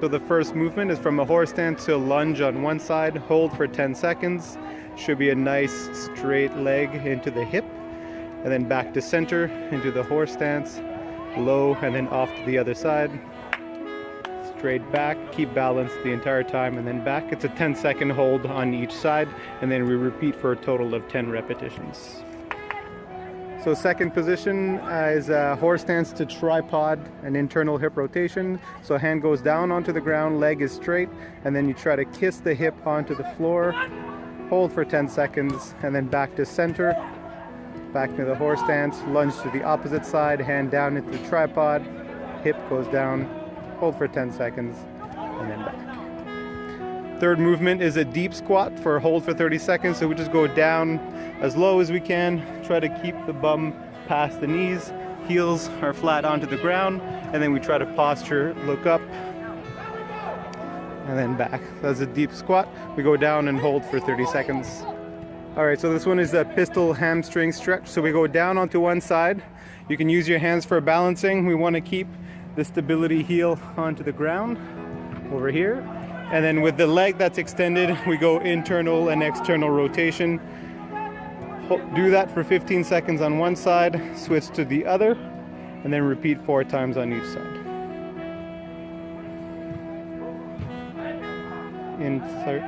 So the first movement is from a horse stance to a lunge on one side, hold for 10 seconds. Should be a nice straight leg into the hip, and then back to center into the horse stance, low, and then off to the other side. Straight back, keep balance the entire time, and then back. It's a 10-second hold on each side, and then we repeat for a total of 10 repetitions. So second position is a horse stance to tripod, an internal hip rotation. So hand goes down onto the ground, leg is straight, and then you try to kiss the hip onto the floor, hold for 10 seconds, and then back to center, back to the horse stance, lunge to the opposite side, hand down into the tripod, hip goes down, hold for 10 seconds, and then back. Third movement is a deep squat for a hold for 30 seconds. So we just go down as low as we can, try to keep the bum past the knees, heels are flat onto the ground, and then we try to posture, look up, and then back. That's a deep squat. We go down and hold for 30 seconds. All right, so this one is a pistol hamstring stretch. So we go down onto one side. You can use your hands for balancing. We want to keep the stability heel onto the ground over here. And then with the leg that's extended, we go internal and external rotation. Do that for 15 seconds on one side, switch to the other, and then repeat 4 times on each side.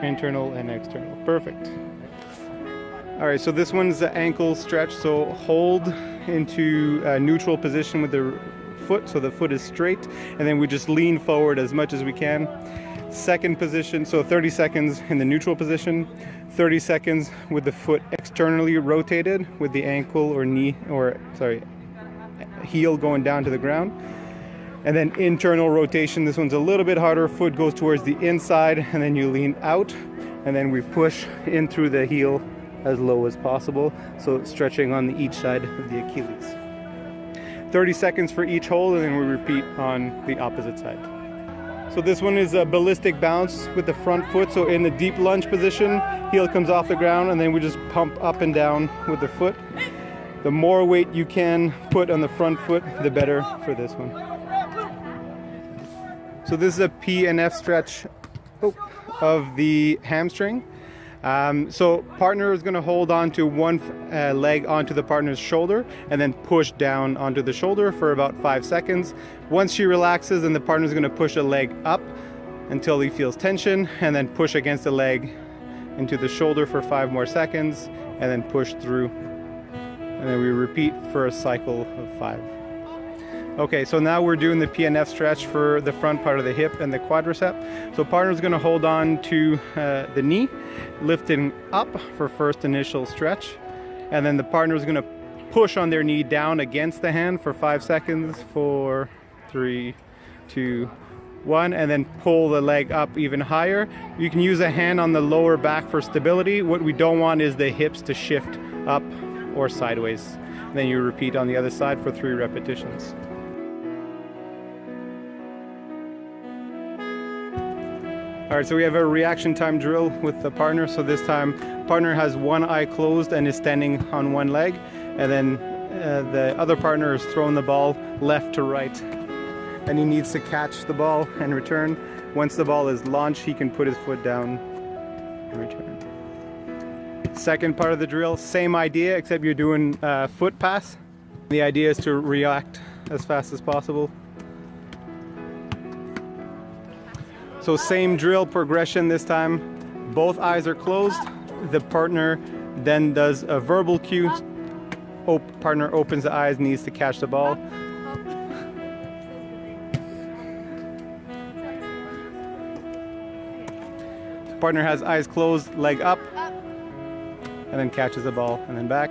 Internal and external. Perfect. All right, so this one's the ankle stretch. So hold into a neutral position with the foot, so the foot is straight, and then we just lean forward as much as we can. Second position, so 30 seconds in the neutral position, 30 seconds with the foot externally rotated with the ankle or knee, or sorry, heel going down to the ground. And then internal rotation, this one's a little bit harder, foot goes towards the inside, and then you lean out, and then we push in through the heel as low as possible, so stretching on each side of the Achilles. 30 seconds for each hold, and then we repeat on the opposite side. So this one is a ballistic bounce with the front foot. So in the deep lunge position, heel comes off the ground, and then we just pump up and down with the foot. The more weight you can put on the front foot, the better for this one. So this is a P and F stretch of the hamstring. So partner is going to hold on to one leg onto the partner's shoulder and then push down onto the shoulder for about 5 seconds. Once she relaxes, then the partner is going to push a leg up until he feels tension, and then push against the leg into the shoulder for 5 more seconds, and then push through. And then we repeat for a cycle of 5. Okay, so now we're doing the PNF stretch for the front part of the hip and the quadricep. So partner's gonna hold on to the knee, lifting up for first initial stretch. And then the partner's gonna push on their knee down against the hand for 5 seconds. 4, 3, 2, 1, and then pull the leg up even higher. You can use a hand on the lower back for stability. What we don't want is the hips to shift up or sideways. And then you repeat on the other side for 3 repetitions. All right, so we have a reaction time drill with the partner. So this time, partner has one eye closed and is standing on one leg, and then the other partner is throwing the ball left to right, and he needs to catch the ball and return. Once the ball is launched, he can put his foot down and return. Second part of the drill, same idea, except you're doing foot pass. The idea is to react as fast as possible. So same drill progression this time. Both eyes are closed. The partner then does a verbal cue. Partner opens the eyes, needs to catch the ball. Partner has eyes closed, leg up, and then catches the ball, and then back.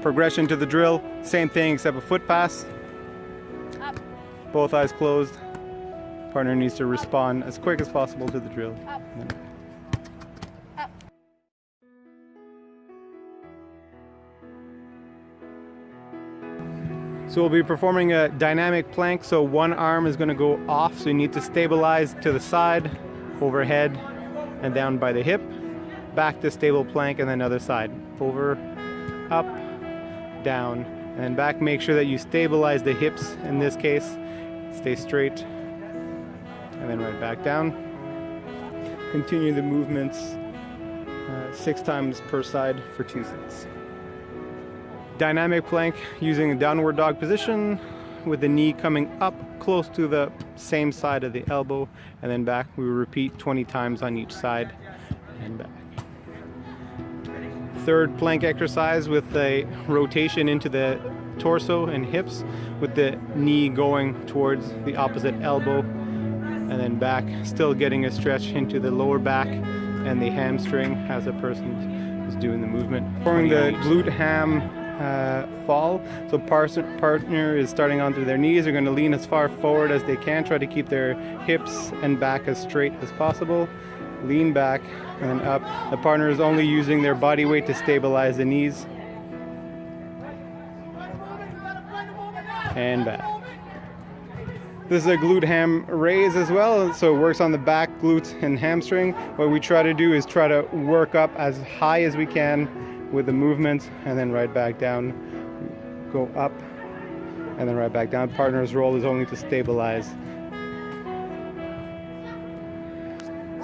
Progression to the drill, same thing except a foot pass. Both eyes closed. Partner needs to respond as quick as possible to the drill. So we'll be performing a dynamic plank. So one arm is going to go off, so you need to stabilize to the side, overhead, and down by the hip. Back to stable plank, and then other side. Over, up, down, and then back. Make sure that you stabilize the hips in this case. Stay straight. And and then right back down. Continue the movements 6 times per side for 2 sets. Dynamic plank using a downward dog position with the knee coming up close to the same side of the elbow and then back. We will repeat 20 times on each side and back. Third plank exercise with a rotation into the torso and hips with the knee going towards the opposite elbow and then back, still getting a stretch into the lower back and the hamstring as a person is doing the movement. Forming the glute ham fall. So partner is starting onto their knees. They're going to lean as far forward as they can, try to keep their hips and back as straight as possible. Lean back and then up. The partner is only using their body weight to stabilize the knees. And back. This is a glute ham raise as well, so it works on the back, glutes, and hamstring. What we try to do is try to work up as high as we can with the movement, and then right back down. Go up, and then right back down. Partner's role is only to stabilize.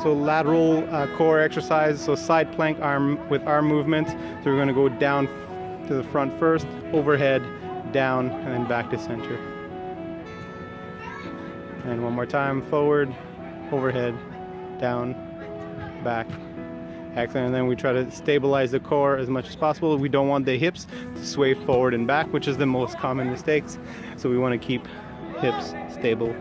So lateral core exercise, so side plank arm with arm movement. So we're going to go down to the front first, overhead, down, and then back to center. And one more time, forward, overhead, down, back. Excellent. And then we try to stabilize the core as much as possible. We don't want the hips to sway forward and back, which is the most common mistakes. So we want to keep hips stable.